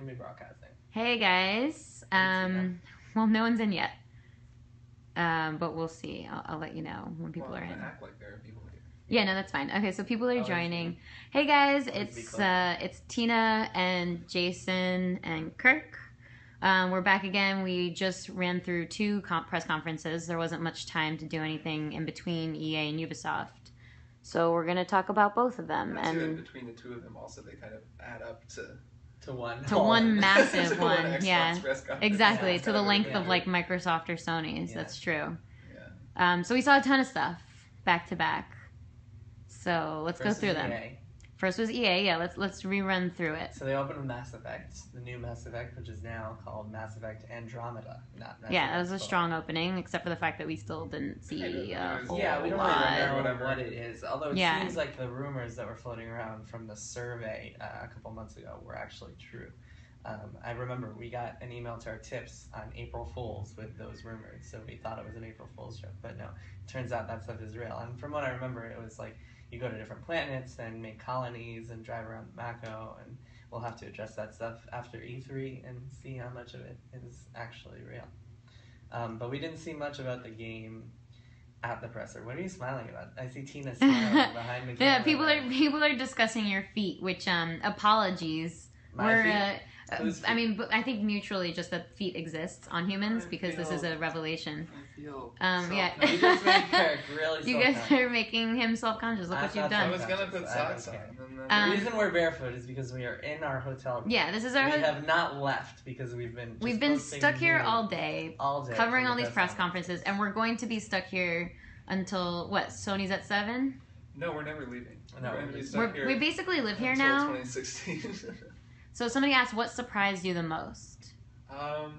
be broadcasting. Hey guys. Well, no one's in yet. But we'll see. I'll let you know when people are in. Act like there are people here. Yeah, no, that's fine. Okay, so people are joining. Hey guys, it's Tina and Jason and Kirk. We're back again. We just ran through 2 press conferences. There wasn't much time to do anything in between EA and Ubisoft. So we're going to talk about both of them. And between the 2 of them also, they kind of add up to one. To one massive to one. Yeah. Exactly. Yeah, to the length of like Microsoft or Sony's. Yeah. That's true. Yeah. So we saw a ton of stuff back to back. So let's go through them. EA. First was EA. Yeah, let's rerun through it. So they opened with Mass Effect, the new Mass Effect, which is now called Mass Effect Andromeda. Not Mass Yeah, Effect that was a 4. strong opening, except for the fact that we still didn't see a whole Yeah, we don't lot. really know what it is. Although it seems like the rumors that were floating around from the survey a couple months ago were actually true. I remember we got an email to our tips on April Fools with those rumors, so we thought it was an April Fool's joke, but no. It turns out that stuff is real. And from what I remember, it was like you go to different planets and make colonies and drive around Mako, and we'll have to address that stuff after E3 and see how much of it is actually real. But we didn't see much about the game at the presser. What are you smiling about? I see Tina smiling behind the camera. Yeah, people are discussing your feet, which apologies. I mean, I think mutually just that feet exists on humans because this is a revelation. I feel yeah. You just made Kirk really You guys are making him self-conscious. Look what you've done. I was going to put socks on. The reason we're barefoot is because we are in our hotel room. Yeah, this is our We have not left because we've been stuck here all day covering all these press conferences, and we're going to be stuck here until, what, Sony's at 7? No, we're never leaving. No, we're going to be stuck here. We basically live here until now. 2016. So somebody asked, what surprised you the most?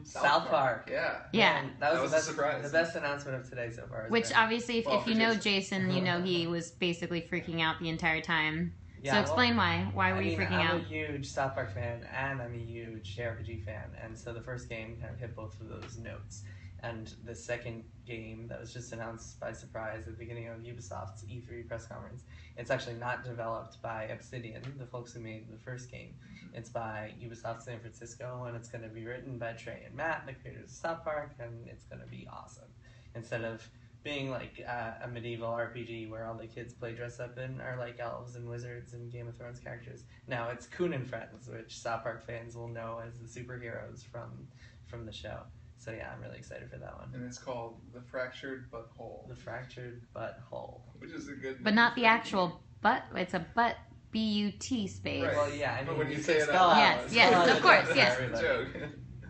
South Park. Yeah. Man, that was a surprise. The best announcement of today so far. Which obviously, if you know Jason, you know he was basically freaking out the entire time. Yeah, so explain why. Why were you freaking out? I'm a huge South Park fan, and I'm a huge JRPG fan, and so the first game kind of hit both of those notes. And the second game that was just announced by surprise at the beginning of Ubisoft's E3 press conference, it's actually not developed by Obsidian, the folks who made the first game. It's by Ubisoft San Francisco, and it's going to be written by Trey and Matt, the creators of South Park, and it's going to be awesome. Instead of being like a medieval RPG where all the kids play dress up in are like elves and wizards and Game of Thrones characters. Now it's Coon and Friends, which South Park fans will know as the superheroes from the show. So yeah, I'm really excited for that one. And it's called The Fractured Butthole. The Fractured Butthole. Which is a good name. But not the actual butt. It's a butt, B-U-T space. Right. Well, yeah, I mean, but when you can say it spell out out. loud, Yes, it's of course, a yes. joke.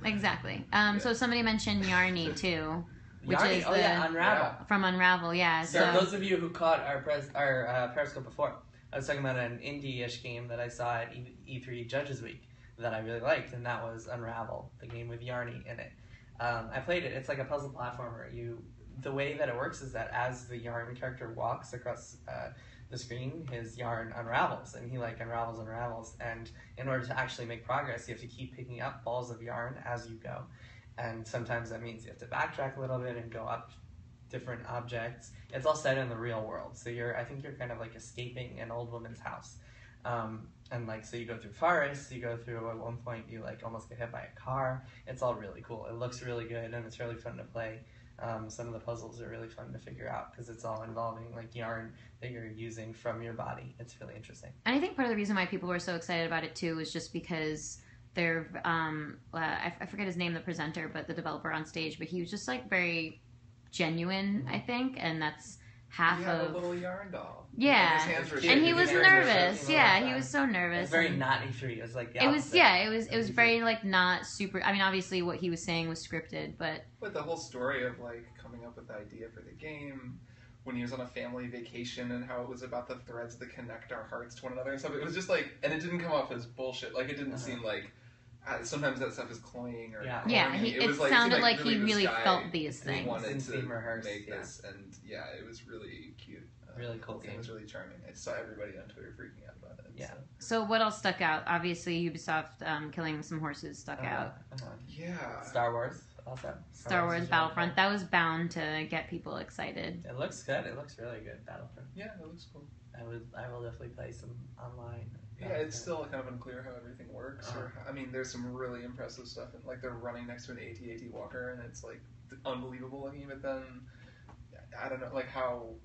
Exactly. So somebody mentioned Yarny too, which Yarny? is Unravel. From Unravel, yeah. So those of you who caught our Periscope before, I was talking about an indie-ish game that I saw at E3 Judges Week that I really liked, and that was Unravel, the game with Yarny in it. I played it. It's like a puzzle platformer. The way that it works is that as the yarn character walks across the screen, his yarn unravels, and he like unravels. And in order to actually make progress, you have to keep picking up balls of yarn as you go. And sometimes that means you have to backtrack a little bit and go up different objects. It's all set in the real world, so I think you're kind of like escaping an old woman's house. And like, so you go through forests, you go through, at one point you like almost get hit by a car. It's all really cool. It looks really good, and it's really fun to play. Some of the puzzles are really fun to figure out because it's all involving like yarn that you're using from your body. It's really interesting. And I think part of the reason why people were so excited about it too was just because they're, I forget his name, the presenter, but the developer on stage, but he was just like very genuine, I think, and that's half of a little yarn doll. Yeah, and he was nervous. Yeah, he was so nervous. It was very not E3. It was like it was very like not super. I mean, obviously what he was saying was scripted, but the whole story of like coming up with the idea for the game, when he was on a family vacation, and how it was about the threads that connect our hearts to one another and stuff. It was just like, and it didn't come off as bullshit. Like it didn't seem like. Sometimes that stuff is cloying or it sounded like he really felt these things. He wanted to rehearse, make this, and it was really cute. Really cool game. It was really charming. I saw everybody on Twitter freaking out about it. Yeah. So what else stuck out? Obviously, Ubisoft killing some horses stuck out. Yeah. Star Wars also. Star Wars Battlefront. That was bound to get people excited. It looks good. It looks really good, Battlefront. Yeah, it looks cool. I will definitely play some online. Yeah, it's still kind of unclear how everything works. Or I mean, there's some really impressive stuff, and like they're running next to an AT-AT walker, and it's like unbelievable looking. But then I don't know, like how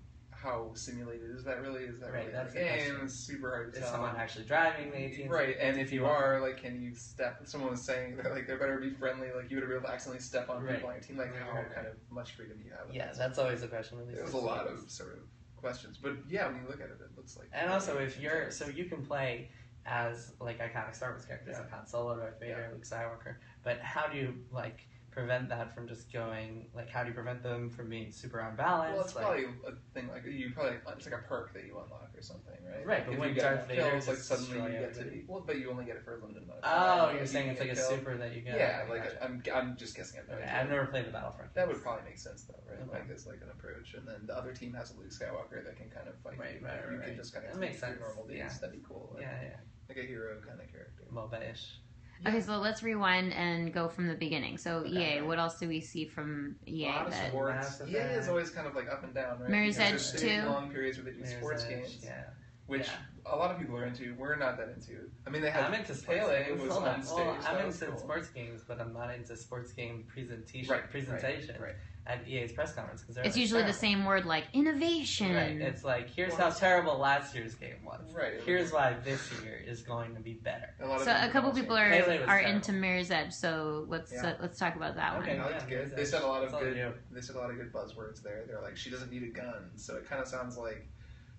simulated is that really? Is that Right, really that's the the game? question. It's super hard to Is tell. someone actually driving the AT-AT? Right, and if you are, like, can you step? Someone was saying that like there better be friendly, like you would be able to accidentally step on people on your team. Like how kind of much freedom you have. Yeah, that's always a question. There's a lot of sort of questions, but yeah, when you look at it, it looks like. And also, if you're you can play as like iconic Star Wars characters, like Han Solo, Darth Vader, Luke Skywalker. But how do you like prevent that from just going? Like, how do you prevent them from being super unbalanced? Well, it's probably a thing like it's like a perk that you unlock or something, right? Right, but if when you get Darth Vader kills, like suddenly you get everybody. to but you only get it for a limited amount of Oh, time. you're saying it's like a super that you get. Yeah, Okay, like gotcha. I'm just guessing. I've never played the Battlefront. That would probably make sense though, right? Okay. Like as like an approach, and then the other team has a Luke Skywalker that can kind of fight. Right. You can just kind of makes sense. your normal days. Yeah. That'd be cool. Like, Yeah. Like a hero kind of character. MOBA-ish. Okay, so let's rewind and go from the beginning. So EA, what else do we see from EA? A lot of that sports. EA is always kind of like up and down, right? Mirror's Because Edge there's big, 2. long periods where they do Mirror's sports Edge, games, yeah. which a lot of people are into. We're not that into. I mean, they had I'm into sports Pele games. was Hold on stage. Well, I'm that was into cool. sports games, but I'm not into sports game presentation. Right. At EA's press conference because it's usually the same word, like innovation. Right. It's like here's how terrible last year's game was. Right. Here's why this year is going to be better. So a couple people are terrible. into Mirror's Edge. So let's talk about that Okay. one. That's good. They said a lot of good. They said a lot of good buzzwords there. They're like, she doesn't need a gun, so it kind of sounds like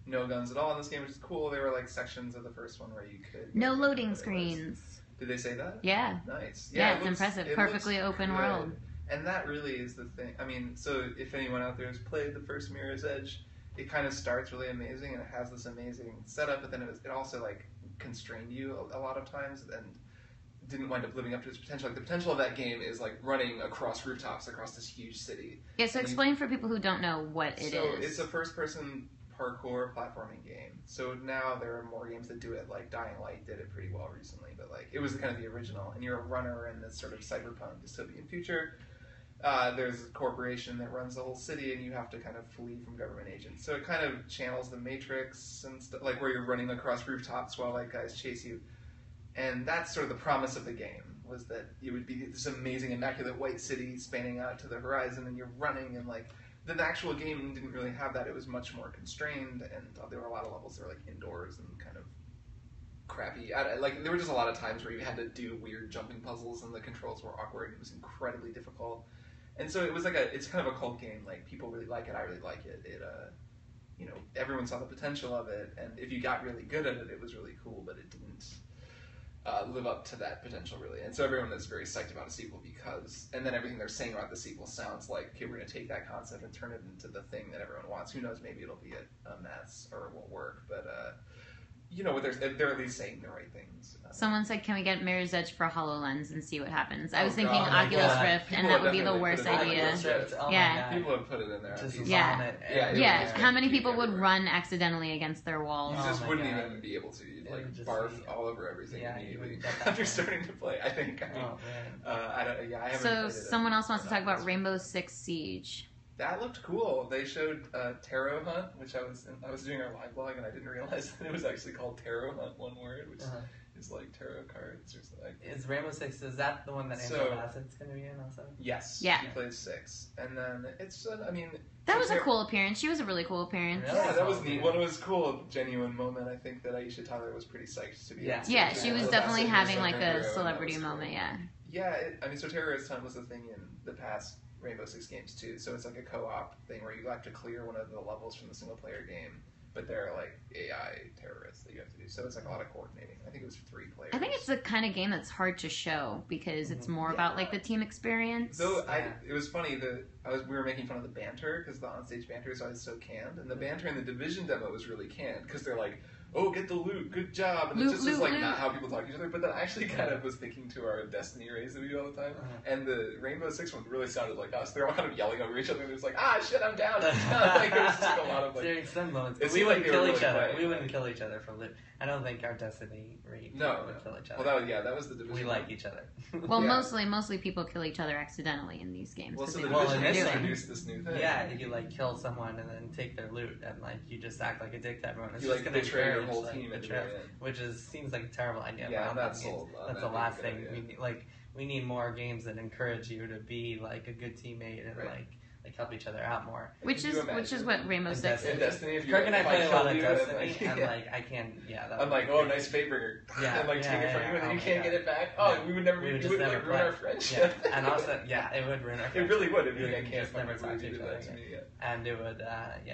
no guns at all in this game, which is cool. There were like sections of the first one where you could no loading screens. Did they say that? Yeah. Nice. Yeah, it's impressive. Perfectly open world. And that really is the thing. I mean, so if anyone out there has played the first Mirror's Edge, it kind of starts really amazing and it has this amazing setup, but then it also like constrained you a lot of times and didn't wind up living up to its potential. Like the potential of that game is like running across rooftops across this huge city. Yeah, so explain for people who don't know what it is. So it's a first-person parkour platforming game. So now there are more games that do it. Like Dying Light did it pretty well recently, but like it was kind of the original. And you're a runner in this sort of cyberpunk dystopian future. There's a corporation that runs the whole city, and you have to kind of flee from government agents. So it kind of channels the Matrix and stuff, like where you're running across rooftops while like guys chase you. And that's sort of the promise of the game, was that it would be this amazing, immaculate white city spanning out to the horizon, and you're running, and like the actual game didn't really have that. It was much more constrained, and there were a lot of levels that were like indoors and kind of crappy. Like there were just a lot of times where you had to do weird jumping puzzles, and the controls were awkward. It was incredibly difficult. And so it was like it's kind of a cult game. Like people really like it. I really like it. Everyone saw the potential of it, and if you got really good at it, it was really cool. But it didn't live up to that potential really. And so everyone is very psyched about a sequel and then everything they're saying about the sequel sounds like, okay, we're going to take that concept and turn it into the thing that everyone wants. Who knows? Maybe it'll be a mess or it won't work. But they're at least saying the right things. Someone said, can we get Mirror's Edge for HoloLens and see what happens? I was thinking Oculus Rift, and that would be the worst idea. Yeah. People have put it in there. Yeah. How many people would run accidentally against their walls? You just wouldn't even be able to barf all over everything immediately after starting to play. I think. I haven't so someone else wants to talk about Rainbow Six Siege. That looked cool. They showed Tarot Hunt, which I was doing our live blog, and I didn't realize that it was actually called Tarot Hunt, one word, which is like tarot cards or something. Is Rainbow Six, is that the one that Angela Bassett's going to be in also? Yes. Yeah. She plays 6. And then it's, that was a cool appearance. She was a really cool appearance. Yeah, that was neat. Well, it was cool, genuine moment. I think that Aisha Tyler was pretty psyched to be in. Yeah, she was definitely having like a celebrity moment, Yeah, so Terrorist Hunt was a thing in the past Rainbow Six games too, so it's like a co-op thing where you have to clear one of the levels from the single-player game, but they're like AI terrorists that you have to do, so it's like a lot of coordinating. I think it was 3 players. I think it's the kind of game that's hard to show because it's more about like the team experience. Though it was funny we were making fun of the banter because the onstage banter is always so canned, and the banter in the Division demo was really canned because they're like, oh, get the loot, good job. And it just is like not how people talk to each other. But then I actually kind of was thinking to our Destiny raids that we do all the time. And the Rainbow Six one really sounded like us. They're all kind of yelling over each other. And it was like, shit, I'm down. Like, it was just like a lot of like... During some moments. We wouldn't kill each other. We wouldn't kill each other for loot. I don't think our Destiny raid would kill each other. Well, that was the Division. We like each other. Well, mostly people kill each other accidentally in these games. Well, so the Division introduced this new thing. Yeah, you like kill someone and then take their loot, and like you just act like a dick to everyone. It's you just like gonna betray your whole like, team the into trails, it. which seems like a terrible idea. Yeah, for that's games. sold. That's the last thing we need. Like, we need more games that encourage you to be like a good teammate and like help each other out more. Which is what Rainbow Six is. In Destiny, if you Kirk and I play a lot of you Destiny, and and like I can't. Yeah, I'm like, oh, nice Fatebringer. Yeah, and like take it from you, and then you can't get it back. Oh, we would never. We would just never ruin our friendship. Yeah. And also, it would ruin our friendship. It really would. It'd be We like, I can't just never talk to each other that to me. And it would,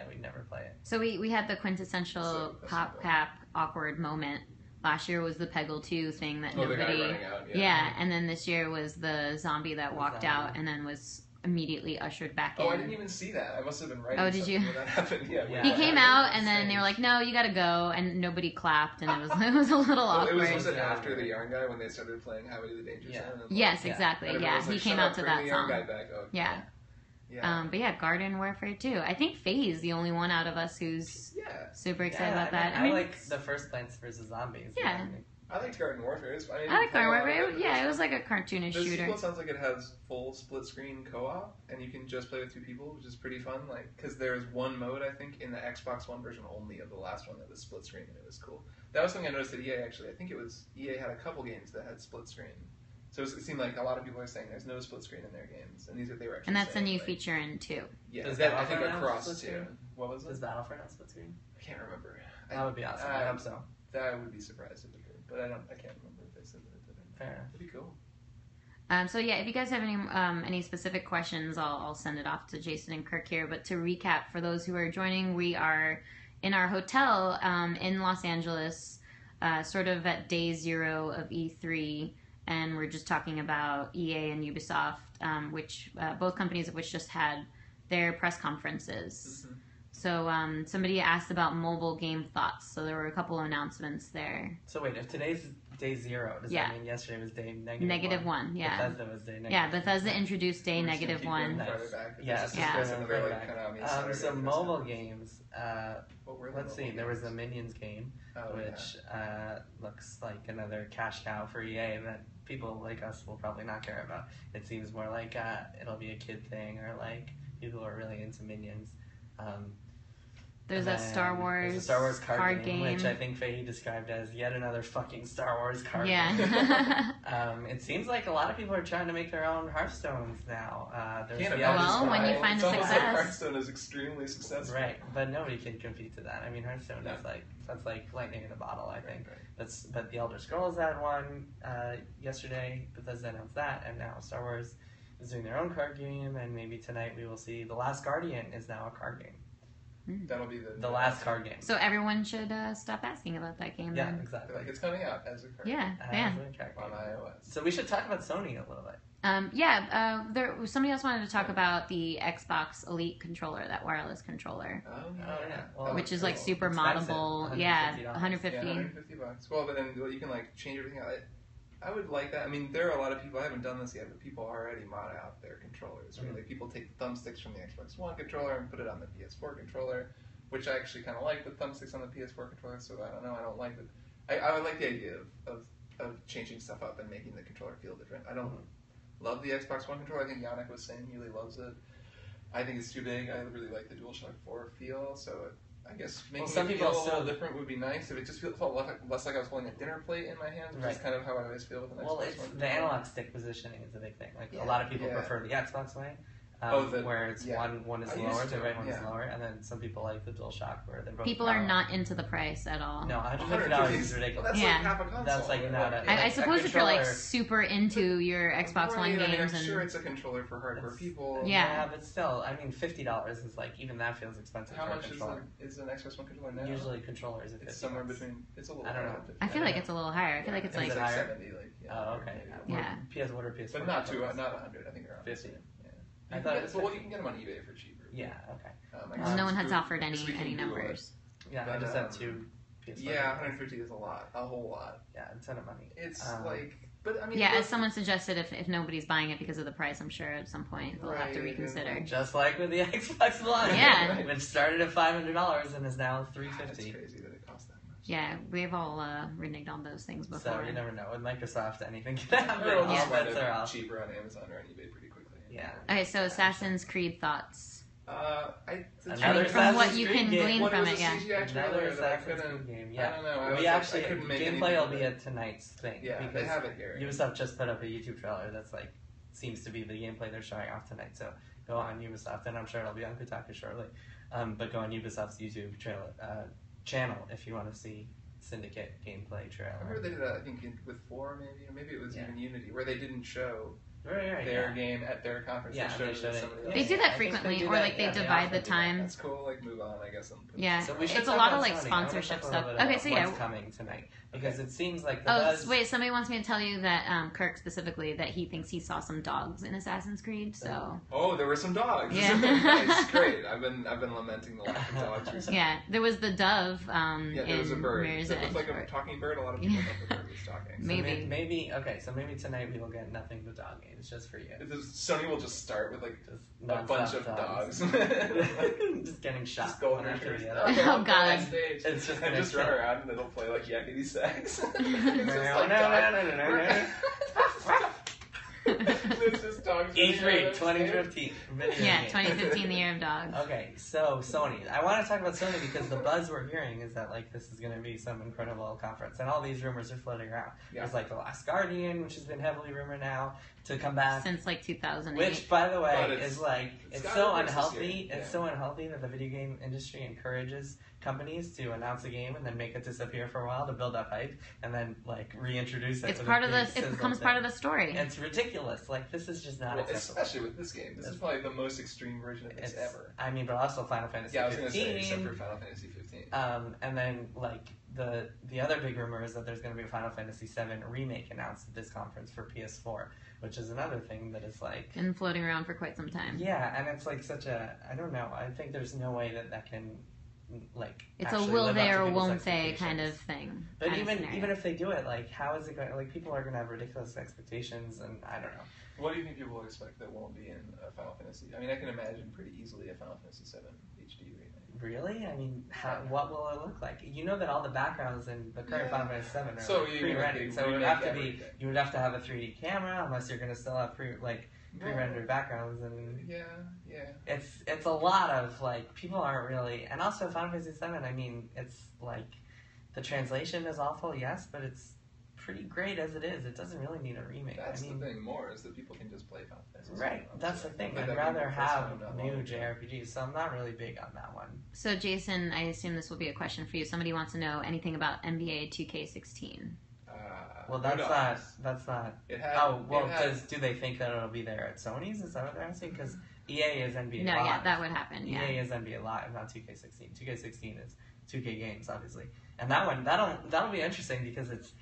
we'd never play it. So we had the quintessential PopCap awkward moment. Last year was the Peggle 2 thing that The guy nobody. running out, And then this year was the zombie that walked out and then was immediately ushered back in. Oh, I didn't even see that. I must have been writing. Oh, did you? When that happened. Yeah. He came out and then they were like, "No, you got to go," and nobody clapped, and it was a little awkward. Was it after the Yarn Guy when they started playing Highway to the Danger Zone? Yes, exactly. Yeah, he came out to that song. Guy back. Oh, yeah. But yeah, Garden Warfare 2. I think Faye is the only one out of us who's super excited about that. I like the first Plants vs. Zombies. Yeah. I liked Garden Warfare. I like Garden Warfare. It was like a cartoonish shooter. The sequel sounds like it has full split screen co-op, and you can just play with 2 people, which is pretty fun. Like, because there's one mode, I think, in the Xbox One version only of the last one that was split screen, and it was cool. That was something I noticed at EA, actually. I think it was EA had a couple games that had split screen. So it seemed like a lot of people are saying there's no split screen in their games, and they were actually. And that's saying, a new feature in 2. Yeah, Does I think across 2. Screen? What was it? Does Battlefront have split screen? I can't remember. That would be awesome. I hope so. That would be surprised if it did, but I can't remember if they said that it didn't. Fair enough. That'd be cool. So yeah, if you guys have any specific questions, I'll send it off to Jason and Kirk here. But to recap, for those who are joining, we are in our hotel in Los Angeles, sort of at day 0 of E3, and we're just talking about EA and Ubisoft, which both companies of which just had their press conferences. Mm-hmm. So somebody asked about mobile game thoughts. So there were a couple of announcements there. So wait, if today's day 0, does that mean yesterday was day negative one? Yeah. Bethesda was day negative. Yeah, Bethesda introduced day negative 1. Nice. So mobile games. Let's see. There was the Minions game, which looks like another cash cow for EA that people like us will probably not care about. It seems more like it'll be a kid thing, or like people who are really into Minions. There's a Star Wars card game, which I think Faye described as yet another fucking Star Wars card game. Yeah. It seems like a lot of people are trying to make their own Hearthstones now. Well, when you find a success. Like Hearthstone is extremely successful. Right, but nobody can compete to that. I mean, Hearthstone is that's like lightning in a bottle, I think. Right. But the Elder Scrolls had one yesterday. Bethesda announced that, and now Star Wars is doing their own card game, and maybe tonight we will see The Last Guardian is now a card game. That'll be the last card game. So everyone should stop asking about that game. Yeah, then. exactly. Like it's coming out as a card game. On iOS. So we should talk about Sony a little bit. Somebody else wanted to talk about the Xbox Elite controller, that wireless controller. Oh yeah. Well, which is like super moddable. $150. Yeah, $150. Well, but then you can like change everything out. I would like that. I mean, there are a lot of people, I haven't done this yet, but people already mod out their controllers. Mm-hmm. Like people take the thumbsticks from the Xbox One controller and put it on the PS4 controller, which I actually kind of like the thumbsticks on the PS4 controller, so I don't know, I don't like it. I would like the idea of changing stuff up and making the controller feel different. I don't love the Xbox One controller. I think Yannick was saying he really loves it. I think it's too big. I really like the DualShock 4 feel, so I guess making it feel a little different would be nice. If it just felt less like I was holding a dinner plate in my hands, which is kind of how I always feel with an Xbox One. The analog stick positioning is a big thing. Like a lot of people prefer the Xbox way, where it's one is lower, the right one is lower, and then some people like the DualShock where they're both. People are not into the price at all. No, $150 is ridiculous. Well, that's like half a console. That's like not. I suppose if you're like super into your Xbox One games, I'm sure it's a controller for hardcore people. Yeah, but still, I mean, $50 is like even that feels expensive. How for much a controller. is an Xbox One controller now? Usually controllers. It's somewhere between. It's a little. I don't know. I feel like it's a little higher. I feel like it's like 70. Oh, okay. Yeah. What are PS4? But not 100. I think around 50. I thought you can get them on eBay for cheaper. Yeah, okay. No one has offered any numbers. Yeah, I just have 2 PS4. Yeah, 150 is a lot. A whole lot. Yeah, a ton of money. It's but I mean... Yeah, as someone suggested, if nobody's buying it because of the price, I'm sure at some point they'll have to reconsider. Just like with the Xbox One. Yeah. Which started at $500 and is now $350. That's crazy that it costs that much. Yeah, we've all reneged on those things before. So you never know. With Microsoft, anything can happen. All bets are off. Cheaper on Amazon or on eBay pretty quickly. Yeah. Okay, so Assassin's Creed thoughts. From what you can glean from it, yeah. Another Assassin's Creed game, yeah. I don't know. I couldn't make gameplay will be at tonight's thing. Yeah, because they have it here. Ubisoft just put up a YouTube trailer that's like seems to be the gameplay they're showing off tonight. So go on Ubisoft, and I'm sure it'll be on Kotaku shortly. But go on Ubisoft's YouTube channel if you want to see Syndicate gameplay trailer. I remember they did that, I think, with 4 maybe, or maybe it was even Unity, where they didn't show Right, their game at their conference. Yeah, they showed somebody else. They do that frequently, or like they divide the time. That's cool. Like move on, I guess. Yeah, so we should it's a lot of like sponsorship stuff. Okay, so what's coming tonight because it seems like the buzz... wait, somebody wants me to tell you that Kirk specifically that he thinks he saw some dogs in Assassin's Creed. So there were some dogs. Yeah, nice, great. I've been lamenting the lack of dogs recently. Yeah, there was the dove. There was a bird. It looked like a talking bird. A lot of people thought the bird was talking. Maybe. So maybe tonight we will get nothing but dog games just for you. Sony will just start with like just a bunch of dogs. Just getting shot. Just going after the other. other. Oh god. It's just and just run around and it'll play like yakety sax. It's just dogs. E3 2015. Yeah, 2015, the year of dogs. Okay, so Sony. I want to talk about Sony because the buzz we're hearing is that like this is going to be some incredible conference, and all these rumors are floating around. Yeah. There's like The Last Guardian, which has been heavily rumored now to come back since like 2008. Which, by the way, is like it's so unhealthy. Yeah. It's so unhealthy that the video game industry encourages companies to announce a game and then make it disappear for a while to build up hype and then like reintroduce it. It's part of the. It becomes part of the story. It's ridiculous. Like this is just not acceptable. Especially with this game. This is probably the most extreme version of this ever. I mean, but also Final Fantasy. Yeah, I was going to say except for Final Fantasy 15. And then like the other big rumor is that there's going to be a Final Fantasy 7 remake announced at this conference for PS4, which is another thing that is like been floating around for quite some time. Yeah, and it's like such a I don't know. I think there's no way that can like it's a will they or won't they kind of thing. But even if they do it, like how is it going? Like people are going to have ridiculous expectations, and I don't know. What do you think people will expect that won't be in Final Fantasy? I mean, I can imagine pretty easily a Final Fantasy 7 HD remake. Really? I mean, what will it look like? You know that all the backgrounds in the current Final Fantasy 7 are pre-rendered, so it would have to be. You would have to have a 3D camera, unless you're going to still have pre-rendered backgrounds, and it's a lot of like people aren't really, and also Final Fantasy 7. I mean, it's like the translation is awful, yes, but it's pretty great as it is. It doesn't really need a remake. That's the thing. More is that people can just play Final Fantasy. Right. That's the thing. I'd rather have new JRPGs, so I'm not really big on that one. So Jason, I assume this will be a question for you. Somebody wants to know anything about NBA 2K16. Well, that's not. Do they think that it'll be there at Sony's? Is that what they're asking? Because EA is NBA No, Live. yeah, that would happen. Yeah. EA is NBA Live, not 2K16. 2K16 is 2K games, obviously, and that one that'll be interesting because it's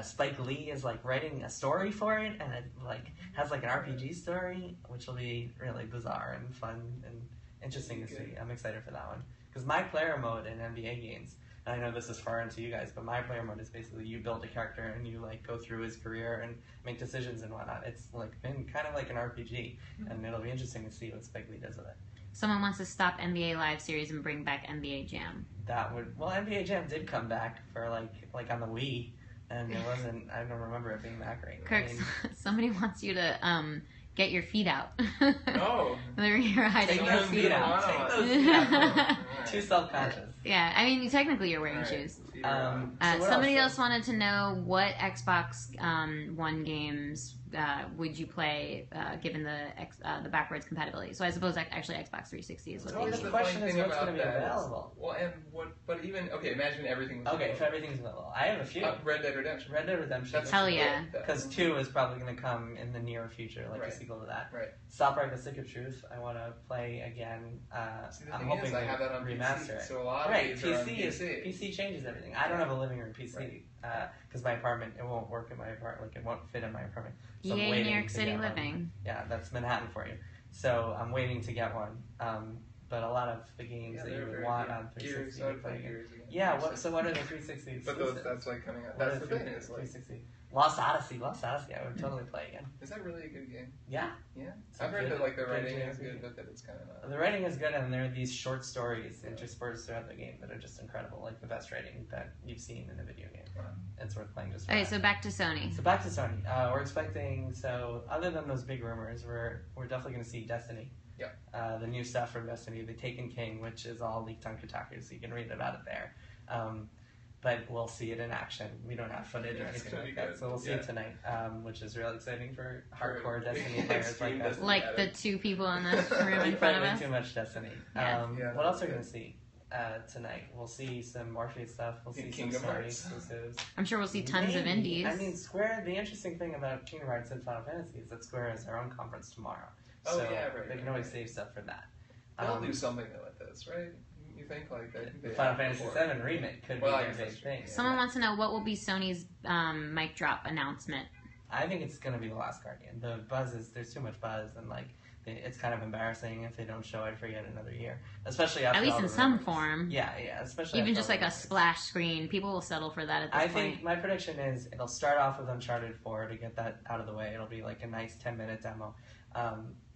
Spike Lee is like writing a story for it, and it like has like an RPG story, which will be really bizarre and fun and interesting to see. I'm excited for that one because my player mode in NBA games. I know this is foreign to you guys, but my player mode is basically you build a character and you like go through his career and make decisions and whatnot. It's like been kind of like an RPG, and it'll be interesting to see what Spike Lee does with it. Someone wants to stop NBA Live series and bring back NBA Jam. NBA Jam did come back for like on the Wii, and it wasn't. I don't remember it being that great. Kirk, somebody wants you to get your feet out. No. You're hiding your feet out. Take those feet out. Too self-conscious. Yeah, I mean, technically you're wearing shoes. Somebody else wanted to know what Xbox One games would you play given the backwards compatibility. So I suppose actually Xbox 360 is what they the question is what's going to be available. Well, and but even imagine everything was if everything's available. I have a few. Red Dead Redemption. That's hell yeah. Because 2 is probably going to come in the near future, like a sequel to that. Right. Stopwreck: The Stick of Truth. I want to play again. I'm hoping I have that on remaster PC, it. So a lot of these are on PC. PC changes everything. I don't have a living room PC because my apartment it won't work in my apartment. Like it won't fit in my apartment. So Yay, New York City living. Yeah, that's Manhattan for you. So I'm waiting to get one. But a lot of the games that you would want on 360 to play again. Yeah, what are the 360 exclusives? But that's like coming out. That's the thing. Is like 360. Lost Odyssey, I would totally play again. Is that really a good game? Yeah. Yeah. I've heard that like the writing is good, but that it's kind of not. The writing is good, and there are these short stories interspersed throughout the game that are just incredible, like the best writing that you've seen in a video game. Wow. It's worth playing just for that. So back to Sony. We're expecting, other than those big rumors, we're definitely going to see Destiny. The new stuff from Destiny, the Taken King, which is all leaked on Kotaku, so you can read about it there. But we'll see it in action. We don't have footage or anything like that, so we'll see it tonight, which is real exciting for hardcore Destiny players like us. Like the two people in this room in front of us. Too much Destiny. What else are we going to see tonight? We'll see some Morpheus stuff. We'll see some Sony exclusives. I'm sure we'll see tons of indies. I mean, Square, the interesting thing about Kingdom Hearts and Final Fantasy is that Square has their own conference tomorrow. So they can always save stuff for that. They'll do something with this, right? You think the Final Fantasy VII remake could be their big thing. Someone wants to know what will be Sony's mic drop announcement. I think it's going to be The Last Guardian. The buzz is, there's too much buzz, and like it's kind of embarrassing if they don't show it for yet another year, especially after at least in some form. Yeah, especially even just like a splash screen. People will settle for that at this point. I think my prediction is it'll start off with Uncharted 4 to get that out of the way. It'll be like a nice 10-minute demo.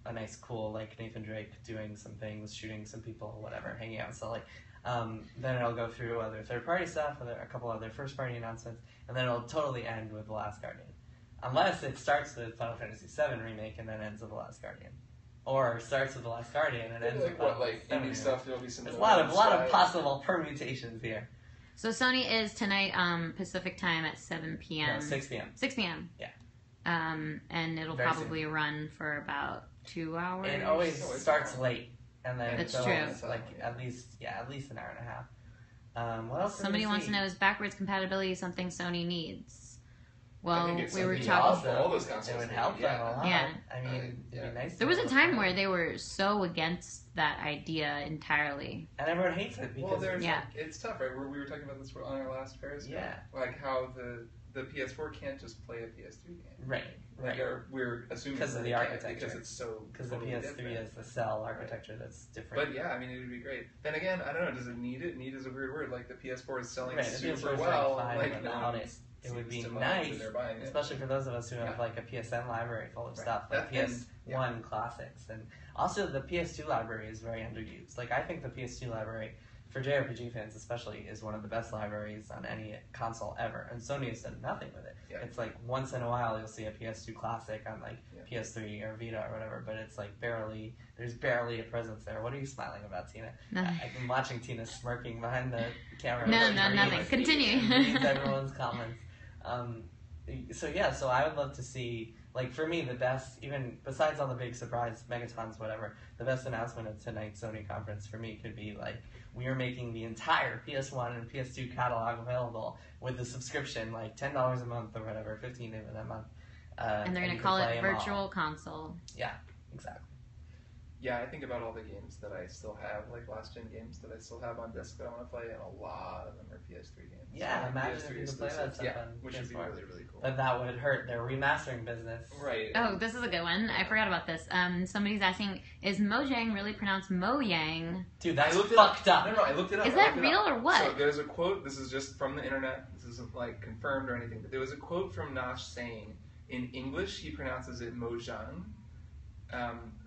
A nice, cool, like Nathan Drake doing some things, shooting some people, whatever, hanging out. So, like, then it'll go through other third-party stuff, a couple other first-party announcements, and then it'll totally end with The Last Guardian. Unless it starts with Final Fantasy VII Remake and then ends with The Last Guardian. Or starts with The Last Guardian and ends with Final Fantasy VII Remake. Stuff, there'll be some There's a lot of possible permutations here. So Sony is tonight Pacific time at 7 p.m. No, 6 p.m. 6 p.m. Yeah. And it'll probably run for about 2 hours. It always starts late, and then that's true. Like at least an hour and a half. What else? Somebody wants to know, is backwards compatibility something Sony needs? Well, we were talking. All those consoles. It would help them a lot. Yeah. I mean, it'd be nice. There was a time where they were so against that idea entirely, and everyone hates it because it's tough, right? We were talking about this on our last Periscope. Yeah. Like how the PS4 can't just play a PS3 game. Right. Like we're assuming because of the architecture. Because it's so. Because the PS3 has the cell architecture that's different. But yeah, I mean, it would be great. Then again, I don't know. Does it need it? Need is a weird word. Like the PS4 is selling super well. Like it would be nice, especially for those of us who have like a PSN library full of stuff, like PS1 classics, and also the PS2 library is very underused. Like I think the PS2 library, for JRPG fans especially, is one of the best libraries on any console ever, and Sony has done nothing with it. Yeah. It's like once in a while you'll see a PS2 classic on like PS3 or Vita or whatever, but it's like there's barely a presence there. What are you smiling about, Tina? I've been watching Tina smirking behind the camera. No, nothing. Continue. Reads everyone's comments. So I would love to see, like, for me, the best, even besides all the big surprise megatons, whatever, the best announcement of tonight's Sony conference for me could be, like, we are making the entire PS1 and PS2 catalog available with a subscription, like $10 a month or whatever, $15 even a month. And they're going to call it Virtual Console. Yeah, exactly. Yeah, I think about all the games that I still have, like last-gen games that I still have on disc that I want to play, and a lot of them are PS3 games. Yeah, so imagine if you could play that stuff on which PS4. Would be really, really cool. But that would hurt their remastering business. Right. Oh, this is a good one. I forgot about this. Somebody's asking, is Mojang really pronounced Mojang? Dude, that's fucked up. No, I looked it up. Is that real or what? So there's a quote, this is just from the internet, this isn't like confirmed or anything, but there was a quote from Nosh saying, in English he pronounces it Mojang.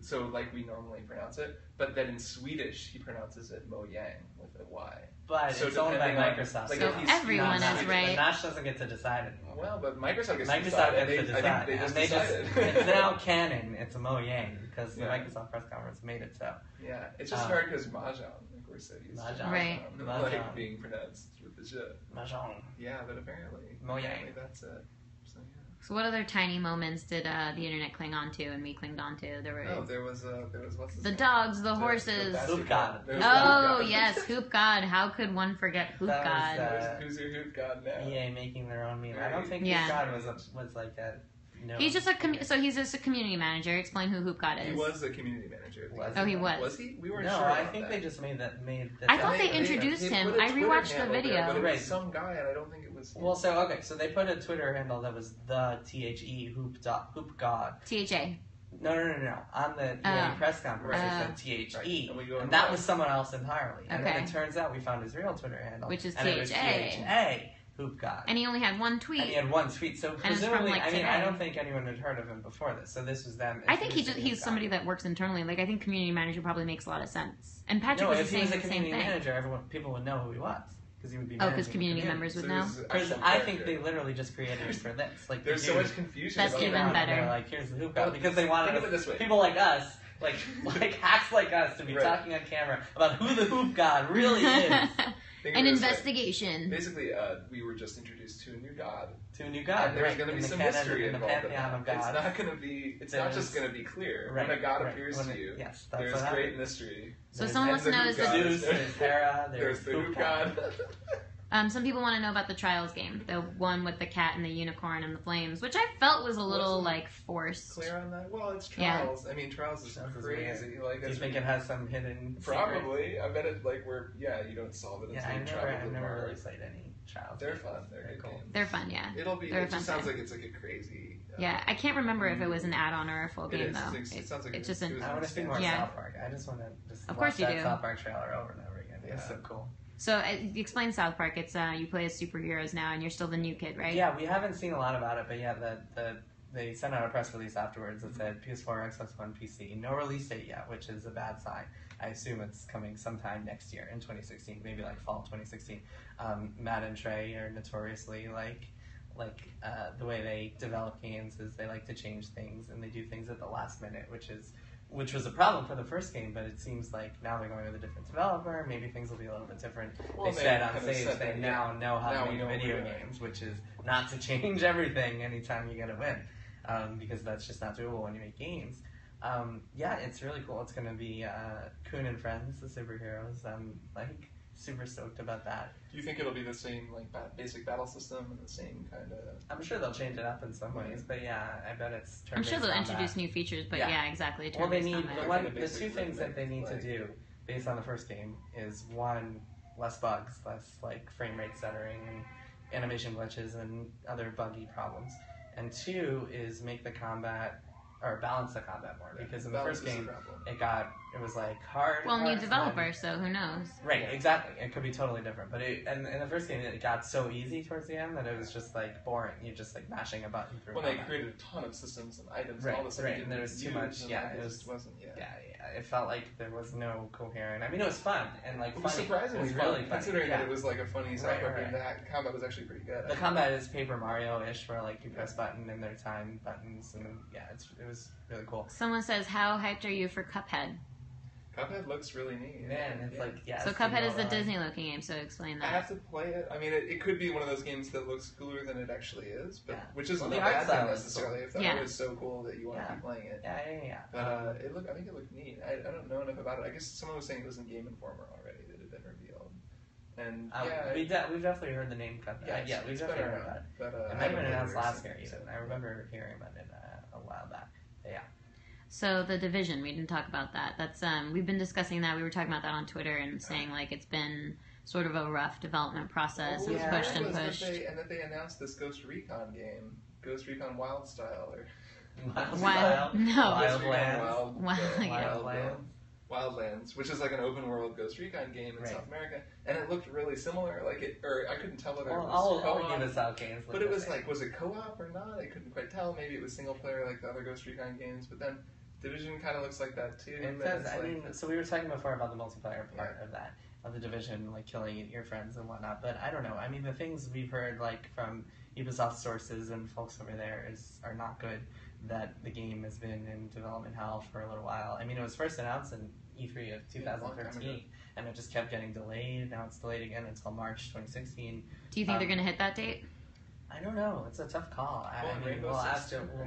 So like we normally pronounce it, but then in Swedish he pronounces it Mojang with a Y. But so it's owned by Microsoft. Like so everyone is right. Nash doesn't get to decide anymore. Well, but Microsoft gets to decide. I think they just decided. It's now canon. It's a Mojang because the Microsoft press conference made it so. Yeah, it's just hard because Mahjong, like we're so used to right. Like being pronounced with the shit. Mahjong. Yeah, but apparently Mojang. That's it. So what other tiny moments did the internet cling on to and we clinged on to? There was what's his the name? dogs, the horses. Hoop God. Oh yes, Hoop God. How could one forget Hoop God? Who's your Hoop God now? EA making their own meme. I don't think Hoop God was like a. No. He's just he's just a community manager. Explain who Hoop God is. He was a community manager. He was. Was he? We weren't sure. No, I think they just made that. I thought they introduced him. I rewatched the video. But it was some guy, and I don't think it was him. Well, so they put a Twitter handle that was the THE Hoop God. THA. No. On the EA press conference, it said THE, right. and that was someone else entirely. Okay. And then it turns out we found his real Twitter handle, which is THA. Hoop God. And he only had one tweet. And he had one tweet, so presumably, I don't think anyone had heard of him before this, so this was them. I think he's somebody that works internally. Like, I think community manager probably makes a lot of sense. And Patrick was saying the same thing. If he was a community manager, people would know who he was. Because he would be because community members would know? Because I think they literally just created it for this. Like, there's so much confusion. That's even better. They're like, here's the Hoop God. Because they wanted this way. people like us like hacks like us to be talking on camera about who the Hoop God really is. An investigation. Basically, we were just introduced to a new god. And there's going to be some mystery involved in that. It's not going to be. It's not just going to be clear. When a god appears to you, there's great mystery. So someone wants to know is Zeus, there's Hera, there's the Hoop God. Some people want to know about the Trials game, the one with the cat and the unicorn and the flames, which I felt was a little forced. Clear on that? Well, it's Trials. I mean, Trials is crazy. Do you think it has some hidden? Probably. Secret? I bet it you don't solve it until you travel to I've never Mars. really played any Trials. They're fun. They're good cool. games. They're fun, yeah. It just sounds like it's like a crazy. Yeah, I can't remember if it was an add-on or a full game though. It sounds like it's just an. I want to see more South Park. I just want to of course watch you that do. South Park trailer over and over again. It's so cool. So explain South Park. It's you play as superheroes now, and you're still the new kid, right? Yeah, we haven't seen a lot about it, but yeah, they sent out a press release afterwards that said PS4, Xbox One, PC. No release date yet, which is a bad sign. I assume it's coming sometime next year in 2016, maybe like fall 2016. Matt and Trey are notoriously the way they develop games is they like to change things and they do things at the last minute, which was a problem for the first game, but it seems like now they're going with a different developer. Maybe things will be a little bit different. Well, they said on stage they now know how to make video games, which is not to change everything anytime you get a win, because that's just not doable when you make games. Yeah, it's really cool. It's going to be Kun and Friends, the superheroes. I'm super stoked about that. Do you think it'll be the same basic battle system and the same kind of? I'm sure they'll change it up in some ways, but yeah, I bet it's turn-based I'm sure they'll combat. Introduce new features, but yeah exactly. Well, they need combat. the two things that they need to do based on the first game is one, less bugs, less frame rate stuttering and animation glitches and other buggy problems, and two is make the combat or balance the combat more, because in the first game it was hard. Well, new developer, so who knows? Right, exactly. It could be totally different, but in the first game it got so easy towards the end that it was just boring. You're just mashing a button through. Well, they created a ton of systems and items and all this stuff. Right, and there was too much. Yeah, it wasn't. Yeah, it felt like there was no coherent. I mean, it was fun and it was surprisingly fun, really considering that it was a funny South Park game. The combat was actually pretty good. The combat is Paper Mario-ish, where you press button and they're time buttons, and it was really cool. Someone says, "How hyped are you for Cuphead?" Cuphead looks really neat. Man, it's So Cuphead is the Disney-looking game, so explain that. I have to play it. I mean, it could be one of those games that looks cooler than it actually is, but which isn't the a art bad style thing necessarily. If the art is so cool that you want to keep playing it. Yeah. But I think it looked neat. I don't know enough about it. I guess someone was saying it was in Game Informer already that it had been revealed. And we've definitely heard the name Cuphead. Yeah, we've definitely heard about it. But, it might have been announced last year even. I remember hearing about it a while back. But yeah. So the Division, we didn't talk about that. That's we've been discussing that. We were talking about that on Twitter and saying it's been sort of a rough development process. It was pushed and pushed. And that they announced this Ghost Recon game, Ghost Recon Wild Style or Wildlands, which is an open world Ghost Recon game in South America, and it looked really similar. Or I couldn't tell whether it was all Ubisoft games. But it was was it co-op or not? I couldn't quite tell. Maybe it was single player like the other Ghost Recon games, but then Division kind of looks like that too. It does. So we were talking before about the multiplayer part of the Division, killing your friends and whatnot. But I don't know. I mean, the things we've heard from Ubisoft sources and folks over there are not good. That the game has been in development hell for a little while. I mean, it was first announced in E3 of 2013, and it just kept getting delayed. Now it's delayed again until March 2016. Do you think they're going to hit that date? I don't know. It's a tough call. We'll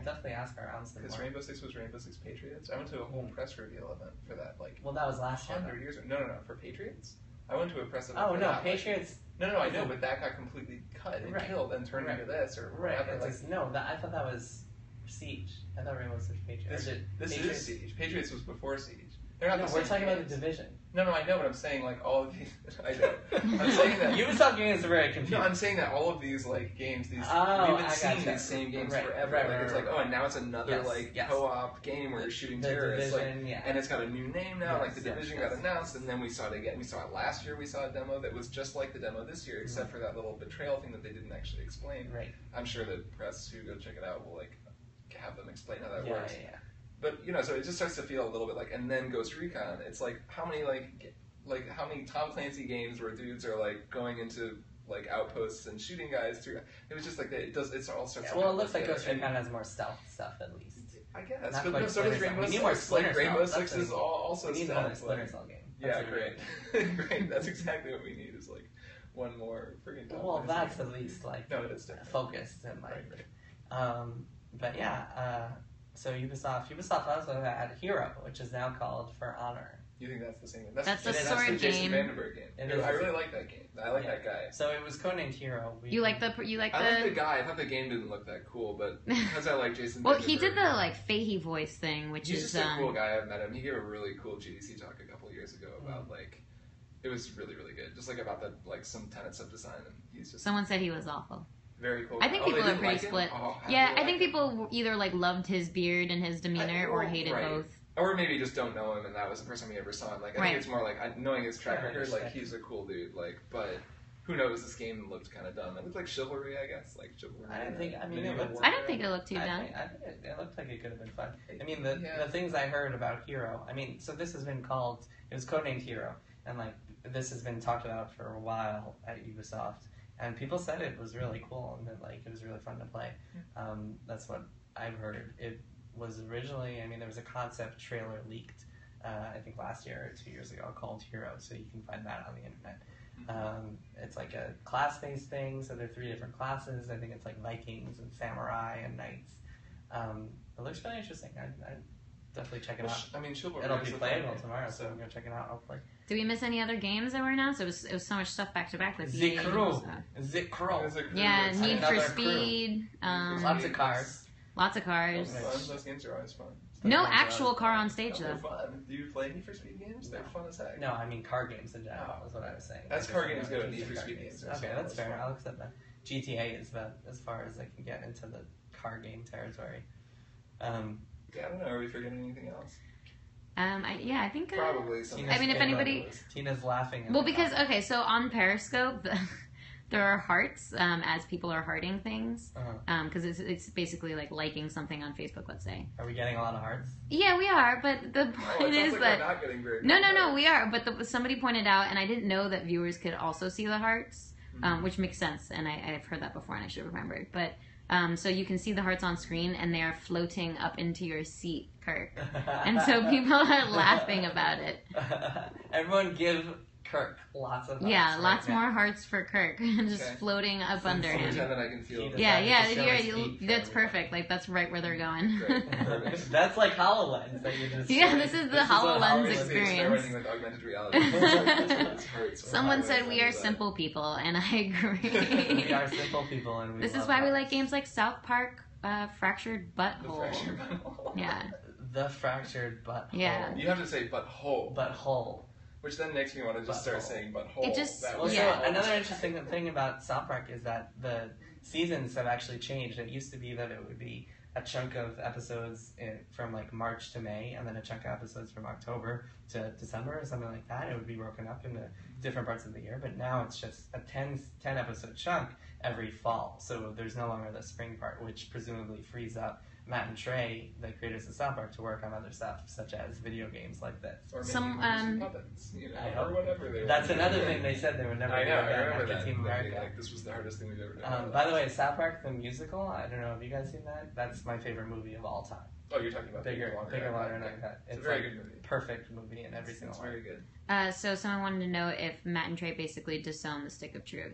definitely ask around. Because Rainbow Six was Rainbow Six Patriots. I went to a whole press reveal event for that. Well, that was last year. 100 years ago. No, for Patriots. I went to a press event. Oh no, Patriots. No, I know, but that got completely cut and killed and turned into this or whatever. I thought that was Siege. I thought Rainbow Six Patriots. This is Siege. Patriots was before Siege. We're talking about the Division. No, I know, but I'm saying all of these. I know. I'm saying that Ubisoft games are very confusing. No, I'm saying that all of these games, we've been seeing these same games forever. It's and now it's another co-op game where you're shooting terrorists. Division, and it's got a new name now. The Division got announced, and then we saw it again. We saw it last year. We saw a demo that was just like the demo this year, except for that little betrayal thing that they didn't actually explain. Right. I'm sure the press who go check it out will have them explain how that works. Yeah. But so it just starts to feel a little bit and then Ghost Recon. It's how many how many Tom Clancy games where dudes are going into outposts and shooting guys through. It was just it all starts. Well, it looks like Ghost Recon has more stealth stuff at least. I guess. Not But quite no, so does Splinter Cell. Rainbow We Six. need more Like, Splinter Rainbow Cell. Six is also we need stealth. another Splinter Cell game. Yeah, That's what we great. need. Great. That's exactly what we need is like one more freaking Tom Well, Clancy that's game. at least like No, it is different. focused and like. Right. But yeah, so Ubisoft also had Hero, which is now called For Honor. You think that's the same game? That's the that's sword the Jason game. Vandenberg game. It is I the really same. like that game. I like that guy. So it was codenamed Hero. You like the I like the guy. I thought the game didn't look that cool, but because I like Jason Well, Vandenberg. he did the like Fahey voice thing, which He's is just a cool guy. I've met him. He gave a really cool GDC talk a couple years ago about like it was really really good. Just like about the like some tenets of design, and he's just someone said he was awful. very cool. I think Oh, they people are didn't pretty like him? split. Oh, how Yeah, do they I think like him? people either like loved his beard and his demeanor or hated right. both. Or maybe just don't know him, and that was the first time we ever saw him. Like I Right. think it's more like knowing his track Yeah, record. Like respect. he's a cool dude. Like, but who knows? This game looked kind of dumb. It looked like Chivalry, I guess. Like Chivalry. I didn't think. I mean, Medieval it looked. Warfare. I don't think it looked too I dumb. think it looked like it could have been fun. I mean, the Yeah. things I heard about Hero. I mean, so this has been called. It was codenamed Hero, and like this has been talked about for a while at Ubisoft, and people said it was really cool and that like it was really fun to play. That's what I've heard. It was originally. I mean, there was a concept trailer leaked. I think last year or 2 years ago, called Hero, so you can find that on the internet. It's like a class-based thing, so there are 3 different classes. I think it's like Vikings and Samurai and Knights. It looks really interesting. I'd definitely check it out. I mean, Chivalry. It'll is be a fun playable game, tomorrow, so I'm gonna check it out. Hopefully. Did we miss any other games that were announced? It was so much stuff back to back with The EA and Crew. stuff. The Crow. There's a crew Yeah, that's- Need for another crew. Speed. Lots of cars. Lots of cars. Fun. Those games are always fun. No Those actual are- car on stage They're though. fun. Do you play Need for Speed games? They're fun as heck. No, I mean car games in general. Is what I was saying. That's I car just games don't know go, if Need for car Speed games. games. Okay, Those that's are fair. fun. I'll accept that. GTA is about as far as I can get into the car game territory. Yeah, I don't know. Are we forgetting anything else? I think. Probably something. I mean, if anybody- Tina's laughing. Well, because okay, so on Periscope, there are hearts as people are hearting things. Because it's basically like liking something on Facebook, let's say. Are we getting a lot of hearts? Yeah, we are, but the Oh, point it sounds is like that we're not getting very no, we are. But somebody pointed out, and I didn't know that viewers could also see the hearts, which makes sense, and I've heard that before, and I should have remembered. But so you can see the hearts on screen, and they are floating up into your seat, Kirk. And so people are laughing about it. Everyone give Kirk lots of hearts. Yeah, right lots now. more hearts for Kirk, just Okay. floating up under So him. pretend that I can feel. He Yeah, decided to show yeah, his feet for that's everyone. perfect. Like that's right where they're going. Great. Perfect. That's like HoloLens that you just. Yeah, this is the This is what HoloLens HoloLens is. experience. Experimenting with augmented reality. It hurts. Someone Highways, said we are I love simple people, and I We agree. are simple people, and we. This is love why we hearts. like games like South Park, Fractured The Butthole. fractured butthole. Yeah. The fractured butthole. Yeah. You have to say butthole, Butthole. which then makes me want to just start Butthole. saying butthole. It just- That Well, was Yeah. so another interesting thing about South Park is that the seasons have actually changed. It used to be that it would be a chunk of episodes from like March to May, and then a chunk of episodes from October to December or something like that. It would be broken up into different parts of the year, but now it's just a 10 episode chunk every fall. So there's no longer the spring part, which presumably frees up Matt and Trey, the creators of South Park, to work on other stuff, such as video games like this. Or maybe Some, some puppets, you know, I or hope. whatever. They That's were another doing. thing they said they would never I do know. I again remember after that. Team America. Like, this was the hardest thing we've ever done. By the way, South Park the musical. I don't know if you guys seen that. That's my favorite movie of all time. Oh, you're talking about Bigger, longer, and uncut. It's a It's very like good movie. perfect movie in every It's single very way. good. So someone wanted to know if Matt and Trey basically disowned the Stick of Truth.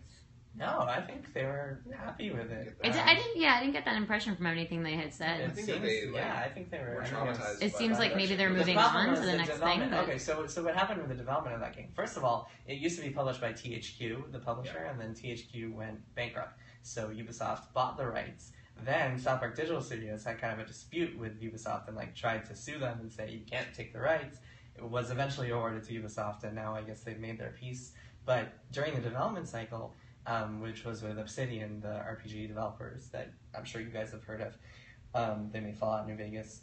No, I think they were happy with it. I didn't get that impression from anything they had said. I It think that seems, they, like, yeah, I think they were We're I think it was- traumatized. It by seems that like maybe they're direction. moving problem on was to the next thing. development. But Okay, so what happened with the development of that game? First of all, it used to be published by THQ, the publisher, and then THQ went bankrupt. So Ubisoft bought the rights. Then South Park Digital Studios had kind of a dispute with Ubisoft and like tried to sue them and say you can't take the rights. It was eventually awarded to Ubisoft, and now I guess they've made their peace. But during the development cycle, which was with Obsidian, the RPG developers that I'm sure you guys have heard of, they made Fallout New Vegas.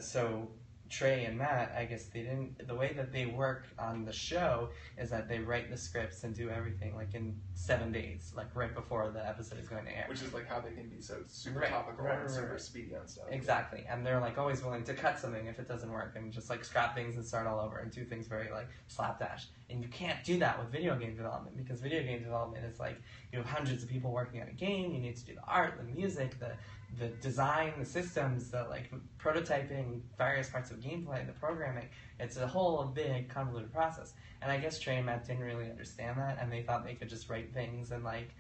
So Trey and Matt, I guess they didn't. The way that they work on the show is that they write the scripts and do everything like in 7 days, like right before the episode is going to air. Which is like how they can be so super Right, topical right, and super right. speedy on stuff. Exactly, and they're like always willing to cut something if it doesn't work, and just like scrap things and start all over and do things very like slapdash. And you can't do that with video game development because video game development is like you have hundreds of people working on a game. You need to do the art, the music, the the design, the systems, the like prototyping various parts of gameplay, the programming. It's a whole big convoluted process. And I guess Trey and Matt didn't really understand that, and they thought they could just write things and like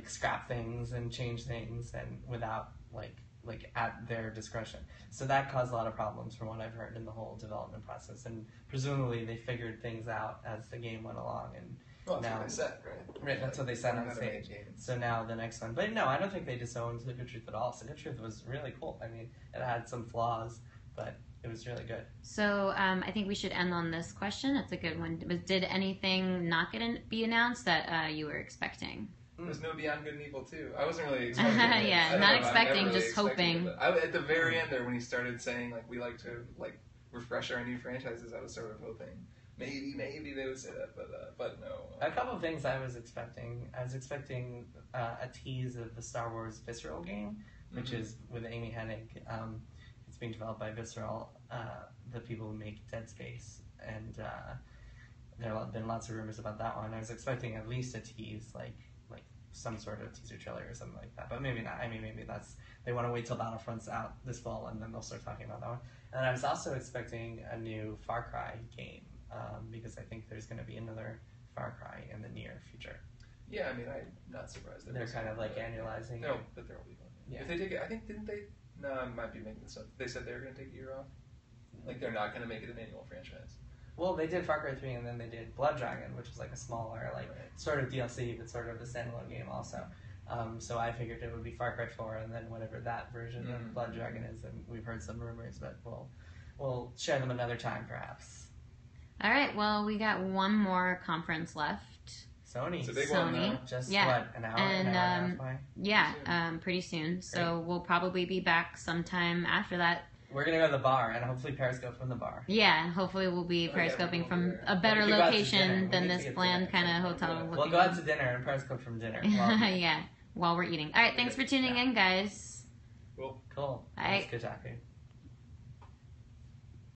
scrap things and change things and without like at their discretion. So that caused a lot of problems from what I've heard in the whole development process. And presumably they figured things out as the game went along. And well, that's now, what they said, right? Right, that's what they said on stage. So now the next one. But no, I don't think they disowned Secret Truth at all. Secret Truth was really cool. I mean, it had some flaws, but it was really good. So I think we should end on this question. It's a good one. Did anything not be announced that you were expecting? There's no Beyond Good and Evil 2. I wasn't really expecting it. Yeah, not expecting, just hoping. At the very end there, when he started saying, like, we like to, like, refresh our new franchises, I was sort of hoping maybe they would say that, but no. A couple of things I was expecting. I was expecting a tease of the Star Wars Visceral game, which is with Amy Hennig. It's being developed by Visceral, the people who make Dead Space, and there have been lots of rumors about that one. I was expecting at least a tease, like some sort of teaser trailer or something like that, but maybe not. I mean, maybe they want to wait till Battlefront's out this fall and then they'll start talking about that one. And I was also expecting a new Far Cry game, because I think there's going to be another Far Cry in the near future. Yeah, I mean, I'm not surprised. They're kind of like annualizing. No, but there will be one. Yeah. If they take it, I think, didn't they? No, I might be making this up. They said they were going to take a year off. Like, they're not going to make it an annual franchise. Well, they did Far Cry 3, and then they did Blood Dragon, which was like a smaller, sort of DLC, but sort of a standalone game also. So I figured it would be Far Cry 4, and then whatever that version of Blood Dragon is, and we've heard some rumors, but we'll share them another time, perhaps. All right, well, we got one more conference left. Sony. It's a big Sony. one now. Just, yeah. what, an hour and a half away? Yeah, pretty soon. So we'll probably be back sometime after that. We're going to go to the bar, and hopefully Periscope from the bar. Yeah, and hopefully we'll be periscoping from a better location than this bland kind of hotel. We'll go out to dinner and Periscope from dinner. Yeah, while we're eating. All right, thanks for tuning in, guys. Cool. All right. Good talking.